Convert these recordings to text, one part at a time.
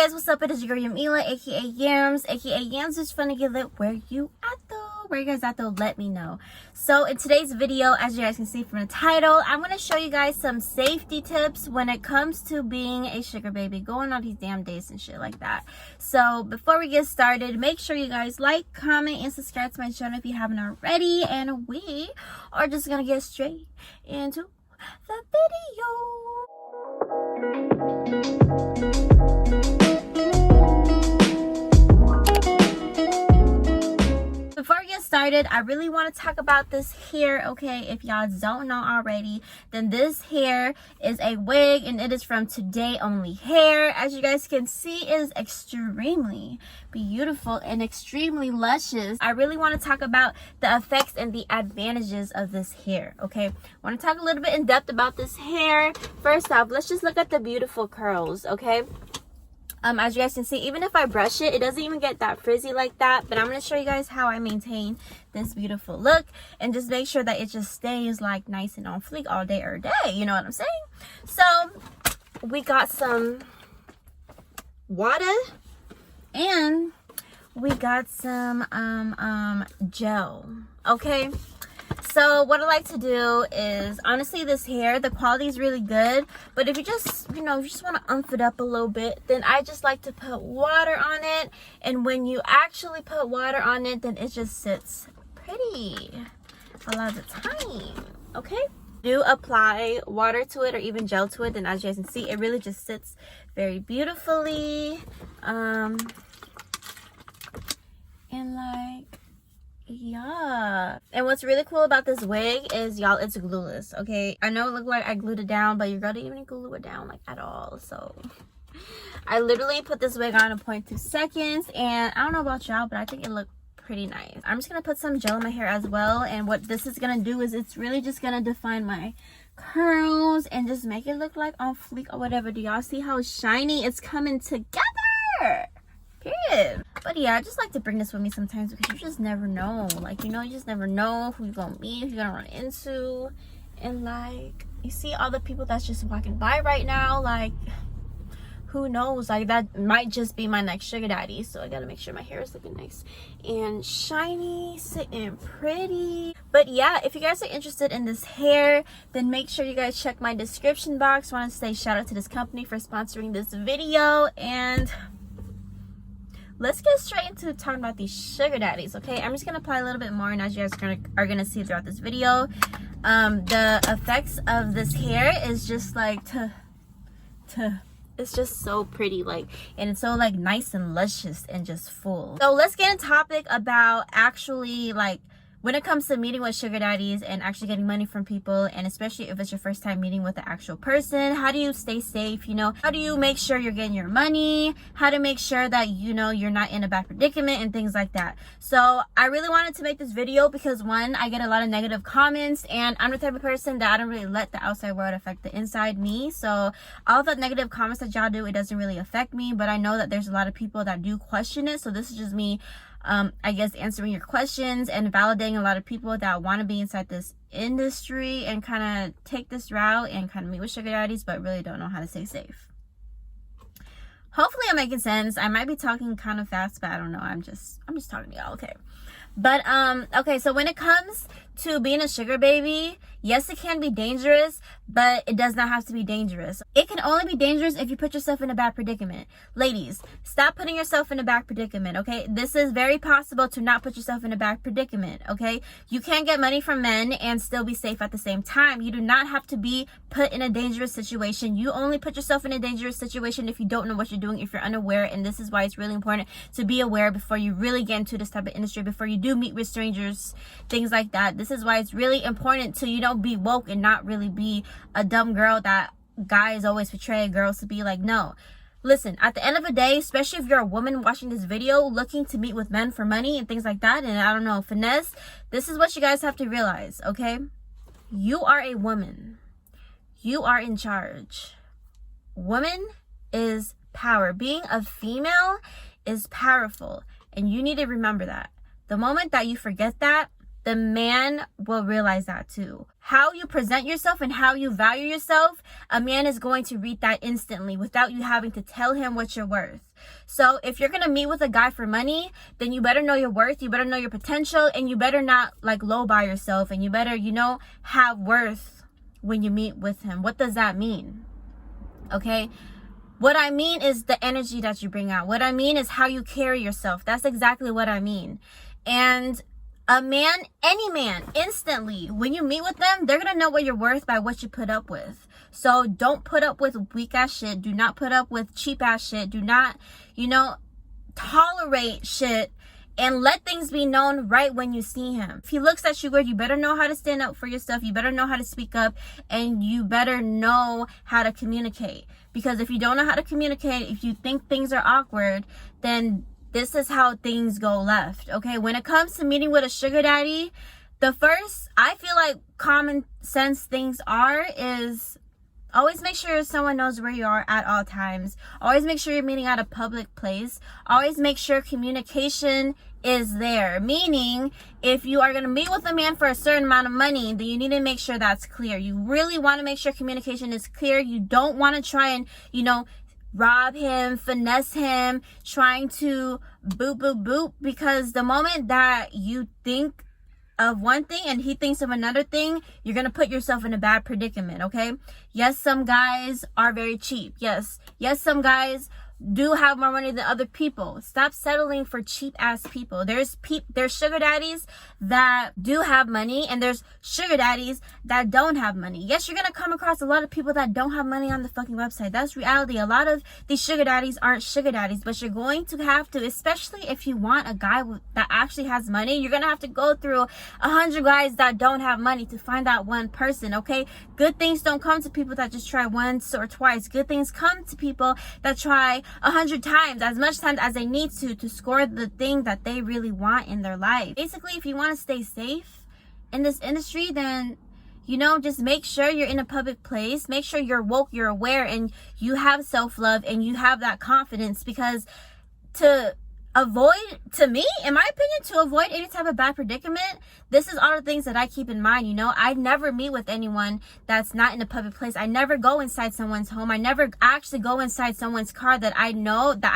guys, what's up? It is your girl Yamila, aka Yams, aka Yams is funny get lit. Where you at though? Where you guys at though? Let me know. So in today's video, as you guys can see from the title, I'm gonna show you guys some safety tips when it comes to being a sugar baby, going on these damn dates and shit like that. So before we get started, make sure you guys like, comment, and subscribe to my channel if you haven't already. And we are just gonna get straight into the video. Before we get started, I really want to talk about this hair, okay? If y'all don't know already, then this hair is a wig and it is from TodayOnly hair. As you guys can see, it is extremely beautiful and extremely luscious. I really want to talk about the effects and the advantages of this hair, okay? I want to talk a little bit in depth about this hair. First off, let's just look at the beautiful curls, okay? As you guys can see, even if I brush it, it doesn't even get that frizzy like that. But I'm going to show you guys how I maintain this beautiful look and just make sure that it just stays like nice and on fleek all day, every day. You know what I'm saying? So we got some water and we got some gel, okay? So what I like to do is, honestly, this hair, the quality is really good, but if you just, you know, if you just want to umph it up a little bit, then I just like to put water on it. And when you actually put water on it, then it just sits pretty a lot of the time, okay? Do apply water to it or even gel to it, then as you guys can see, it really just sits very beautifully. And like, yeah. And what's really cool about this wig is, y'all, it's glueless, okay? I know it looked like I glued it down, but you're gonna even glue it down like at all. So I literally put this wig on in 0.2 seconds, and I don't know about y'all, but I think it looked pretty nice. I'm just gonna put some gel in my hair as well, and what this is gonna do is it's really just gonna define my curls and just make it look like on fleek or whatever. Do y'all see how shiny it's coming together? Period. But yeah, I just like to bring this with me sometimes because you just never know. Like, you know, you just never know who you're gonna meet, who you're gonna run into. And like, you see all the people that's just walking by right now, like, who knows? Like, that might just be my next sugar daddy. So I gotta make sure my hair is looking nice and shiny, sitting pretty. But yeah, if you guys are interested in this hair, then make sure you guys check my description box. I want to say shout out to this company for sponsoring this video. And let's get straight into talking about these sugar daddies, okay? I'm just gonna apply a little bit more, and as you guys are gonna see throughout this video, the effects of this hair is just like it's just so pretty, like, and it's so like nice and luscious and just full. So let's get into topic about actually, like, when it comes to meeting with sugar daddies and actually getting money from people, and especially if it's your first time meeting with the actual person, how do you stay safe? You know, how do you make sure you're getting your money? How to make sure that, you know, you're not in a bad predicament and things like that. So I really wanted to make this video because, one, I get a lot of negative comments, and I'm the type of person that I don't really let the outside world affect the inside me. So all the negative comments that y'all do, it doesn't really affect me, but I know that there's a lot of people that do question it. So this is just me, I guess, answering your questions and validating a lot of people that want to be inside this industry and kind of take this route and kind of meet with sugar daddies, but really don't know how to stay safe. Hopefully I'm making sense. I might be talking kind of fast, but I don't know. I'm just talking to y'all, okay? But okay, so when it comes to being a sugar baby, yes, it can be dangerous, but it does not have to be dangerous. It can only be dangerous if you put yourself in a bad predicament. Ladies, stop putting yourself in a bad predicament, okay? This is very possible to not put yourself in a bad predicament, okay? You can get money from men and still be safe at the same time. You do not have to be put in a dangerous situation. You only put yourself in a dangerous situation if you don't know what you're doing, if you're unaware, and this is why it's really important to be aware before you really get into this type of industry, before you do meet with strangers, things like that. This is why it's really important to, you know, be woke and not really be a dumb girl that guys always portray girls to be. Like, no. Listen, at the end of the day, especially if you're a woman watching this video looking to meet with men for money and things like that, and I don't know, finesse, this is what you guys have to realize, okay? You are a woman. You are in charge. Woman is power. Being a female is powerful, and you need to remember that. The moment that you forget that, the man will realize that too. How you present yourself and how you value yourself, a man is going to read that instantly without you having to tell him what you're worth. So if you're gonna meet with a guy for money, then you better know your worth, you better know your potential, and you better not like lowball yourself, and you better, you know, have worth when you meet with him. What does that mean? Okay, what I mean is the energy that you bring out. What I mean is how you carry yourself. That's exactly what I mean. And a man, any man, instantly, when you meet with them, they're going to know what you're worth by what you put up with. So don't put up with weak ass shit. Do not put up with cheap ass shit. Do not, you know, tolerate shit. And let things be known right when you see him. If he looks at you weird, you better know how to stand up for yourself. You better know how to speak up. And you better know how to communicate. Because if you don't know how to communicate, if you think things are awkward, then this is how things go left. Okay, when it comes to meeting with a sugar daddy, the first, I feel like common sense things is always make sure someone knows where you are at all times. Always make sure you're meeting at a public place. Always make sure communication is there. Meaning, if you are going to meet with a man for a certain amount of money, then you need to make sure that's clear. You really want to make sure communication is clear. You don't want to try and, you know, rob him, finesse him, trying to boop, because the moment that you think of one thing and he thinks of another thing, you're going to put yourself in a bad predicament, okay? Yes, some guys are very cheap. Yes, some guys do have more money than other people. Stop settling for cheap ass people. There's sugar daddies that do have money, and there's sugar daddies that don't have money. Yes, you're gonna come across a lot of people that don't have money on the fucking website. That's reality. A lot of these sugar daddies aren't sugar daddies, but you're going to have to, especially if you want a guy that actually has money, you're gonna have to go through 100 guys that don't have money to find that one person, okay? Good things don't come to people that just try once or twice. Good things come to people that try 100 times, as much times as they need to score the thing that they really want in their life. Basically, if you want to stay safe in this industry, then, you know, just make sure you're in a public place. Make sure you're woke, you're aware, and you have self-love and you have that confidence, because to me, in my opinion, to avoid any type of bad predicament, this is all the things that I keep in mind. You know, I never meet with anyone that's not in a public place. I never go inside someone's home. I never actually go inside someone's car that I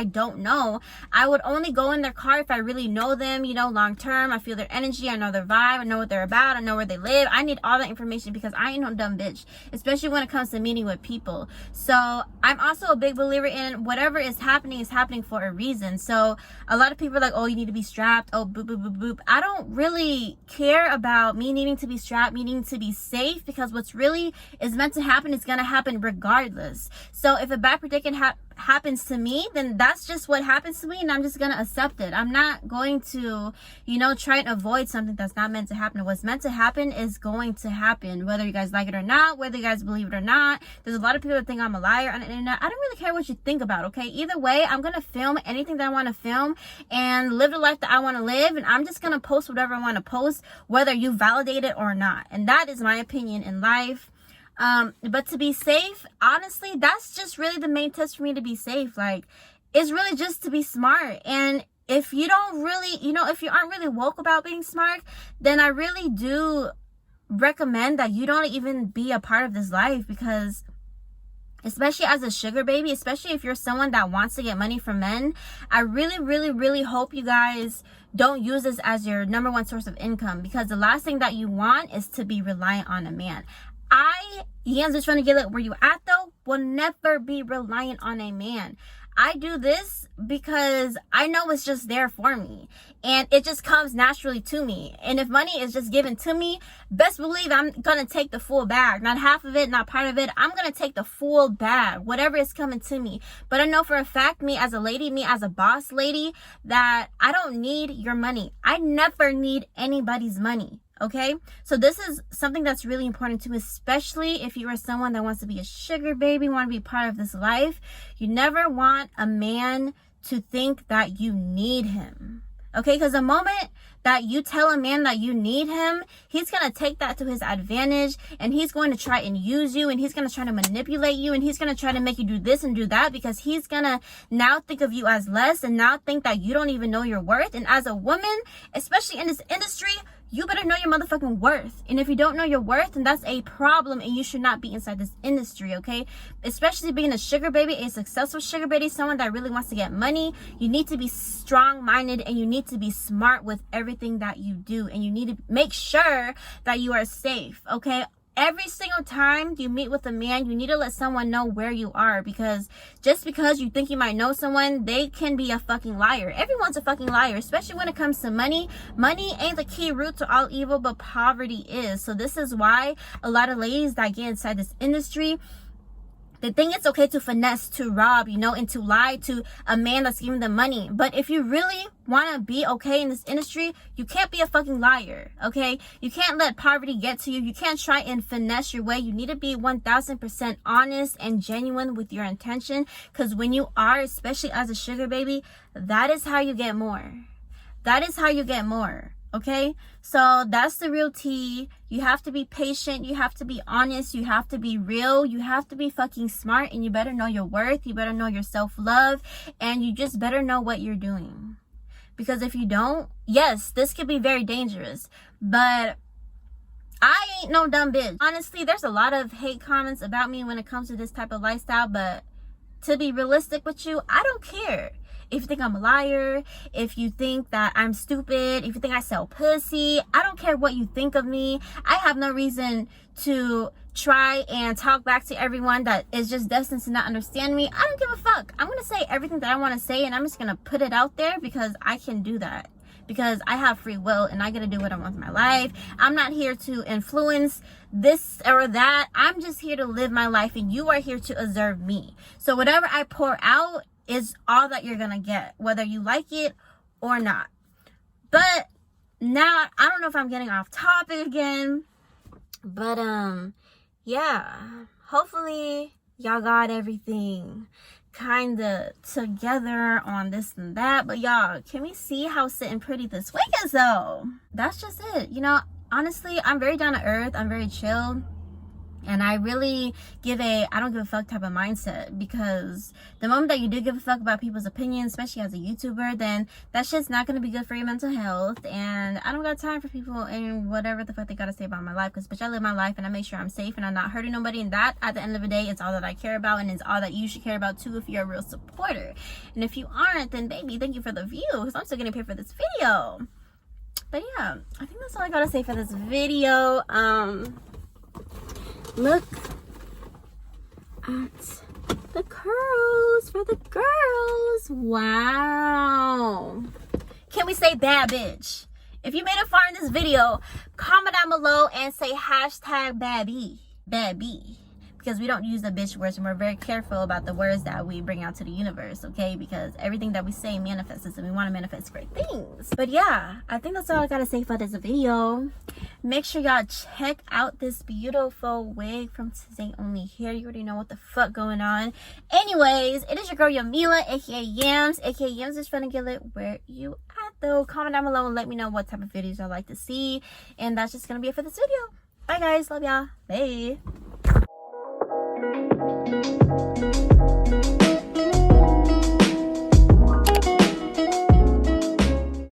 don't know. I would only go in their car if I really know them, you know, long term. I feel their energy. I know their vibe. I know what they're about. I know where they live. I need all that information, because I ain't no dumb bitch, especially when it comes to meeting with people. So I'm also a big believer in whatever is happening for a reason. So a lot of people are like, oh, you need to be strapped. Oh, boop, boop, boop, boop. I don't really care about me needing to be strapped, needing to be safe, because what's really is meant to happen is going to happen regardless. So if a bad predicament happens to me, then that's just what happens to me, and I'm just going to accept it. I'm not going to, you know, try and avoid something that's not meant to happen. What's meant to happen is going to happen, whether you guys like it or not, whether you guys believe it or not. There's a lot of people that think I'm a liar on the internet. I don't really care what you think about, okay? Either way, I'm going to film anything that I want to film and live the life that I want to live, and I'm just going to post whatever I want to post, whether you validate it or not. And that is my opinion in life. But to be safe, honestly, that's just really the main test for me to be safe. Like, it's really just to be smart. And if you don't really, you know, if you aren't really woke about being smart, then I really do recommend that you don't even be a part of this life, because especially as a sugar baby, especially if you're someone that wants to get money from men, I really, really, really hope you guys don't use this as your number one source of income, because the last thing that you want is to be reliant on a man. Yams is trying to get it where you at though, will never be reliant on a man. I do this because I know it's just there for me, and it just comes naturally to me. And if money is just given to me, best believe I'm gonna take the full bag, not half of it, not part of it. I'm gonna take the full bag, whatever is coming to me. But I know for a fact, me as a lady, me as a boss lady, that I don't need your money. I never need anybody's money. Okay, so this is something that's really important to me, especially if you are someone that wants to be a sugar baby, want to be part of this life. You never want a man to think that you need him. Okay, because the moment that you tell a man that you need him, he's going to take that to his advantage, and he's going to try and use you, and he's going to try to manipulate you, and he's going to try to make you do this and do that, because he's going to now think of you as less, and now think that you don't even know your worth. And as a woman, especially in this industry, you better know your motherfucking worth. And if you don't know your worth, then that's a problem, and you should not be inside this industry, okay? Especially being a sugar baby, a successful sugar baby, someone that really wants to get money. You need to be strong-minded, and you need to be smart with everything that you do, and you need to make sure that you are safe, okay? Every single time you meet with a man, you need to let someone know where you are, because just because you think you might know someone, they can be a fucking liar. Everyone's a fucking liar, especially when it comes to money. Money ain't the key root to all evil, but poverty is. So this is why a lot of ladies that get inside this industry, they think it's okay to finesse, to rob, you know, and to lie to a man that's giving them money. But if you really want to be okay in this industry, you can't be a fucking liar, okay? You can't let poverty get to you. You can't try and finesse your way. You need to be 1000% honest and genuine with your intention, because when you are, especially as a sugar baby, that is how you get more. That is how you get more. Okay, so that's the real tea. You have to be patient, you have to be honest, you have to be real, you have to be fucking smart, and you better know your worth, you better know your self-love, and you just better know what you're doing. Because if you don't, yes, this could be very dangerous, but I ain't no dumb bitch. Honestly, there's a lot of hate comments about me when it comes to this type of lifestyle, but to be realistic with you, I don't care. If you think I'm a liar, if you think that I'm stupid, if you think I sell pussy, I don't care what you think of me. I have no reason to try and talk back to everyone that is just destined to not understand me. I don't give a fuck. I'm going to say everything that I want to say, and I'm just going to put it out there because I can do that. Because I have free will and I get to do what I want in my life. I'm not here to influence this or that. I'm just here to live my life, and you are here to observe me. So whatever I pour out is all that you're gonna get, whether you like it or not. But now, I don't know if I'm getting off topic again, but yeah, hopefully y'all got everything kind of together on this and that. But y'all, can we see how sitting pretty this week is though? That's just it. You know, honestly, I'm very down to earth, I'm very chill. And I really give I don't give a fuck type of mindset, because the moment that you do give a fuck about people's opinions, especially as a YouTuber, then that shit's not going to be good for your mental health. And I don't got time for people and whatever the fuck they got to say about my life, because bitch, I live my life and I make sure I'm safe and I'm not hurting nobody. And that, at the end of the day, is all that I care about, and it's all that you should care about too if you're a real supporter. And if you aren't, then baby, thank you for the view, because I'm still getting paid for this video. But yeah, I think that's all I got to say for this video. Look at the curls for the girls. Wow. Can we say bad bitch? If you made it far in this video, comment down below and say hashtag babby. Babby. Because we don't use the bitch words, and we're very careful about the words that we bring out to the universe, okay? Because everything that we say manifests, and we want to manifest great things. But yeah, I think that's all I gotta say for this video. Make sure y'all check out this beautiful wig from Today Only Hair. You already know what the fuck going on. Anyways, it is your girl Yamila, aka Yams, aka Yams is Fun and Get Lit. Where you at though? Comment down below and let me know what type of videos y'all like to see. And that's just gonna be it for this video. Bye guys, love y'all. Bye.